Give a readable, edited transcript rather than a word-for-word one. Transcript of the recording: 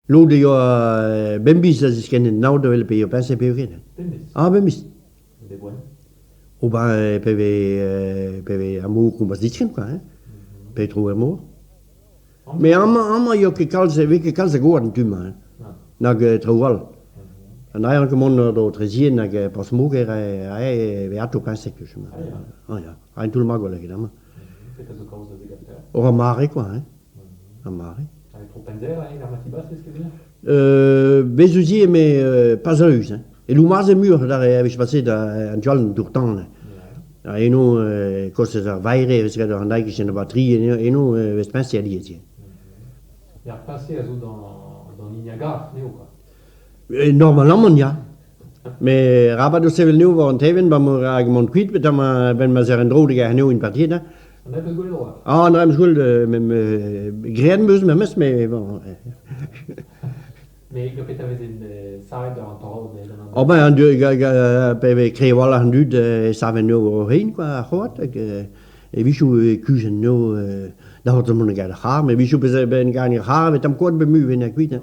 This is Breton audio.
Nu det jo bembis as scannen now do ele peo passa peo que. Ah bembis. De bueno. O ba peve amu com as ditchen qua, Petro amor. Me ama jo que calze, vi que calze gorden tuma. Nag troal. Na ja que mon do trezien nag pas muger ai beato passa que chama. Ah ja, ein tul magole que dama. Peut-être que cause de gâteau. O mare quoi, a mare. Avec trop penzer, la matibas, c'est ce que vient. Bezuzi me pas a us. Et lu mas mur daar heb passé da an jollen durtan. Et nu coses a vaire, hvis der han ikke sin batterie, et nu hvis man ser lige til. Il a repassé à Zou dans l'Ignaga, Néo, quoi. Normalement ja. Mais rabat du sevel nu hvor en taven var må argument kvit, ved der ben man ser en droge han nu en parti der. On a besoin de droit. Ah, nej, skuld med græden med mest med. Mais il y avait une side dans ton Og man han bag kræver han nyt sammen nu hen qua hårdt. Vi skulle kyse nu der har man gerne har, men vi skulle en gang har, ved dem godt bemøde en kvit.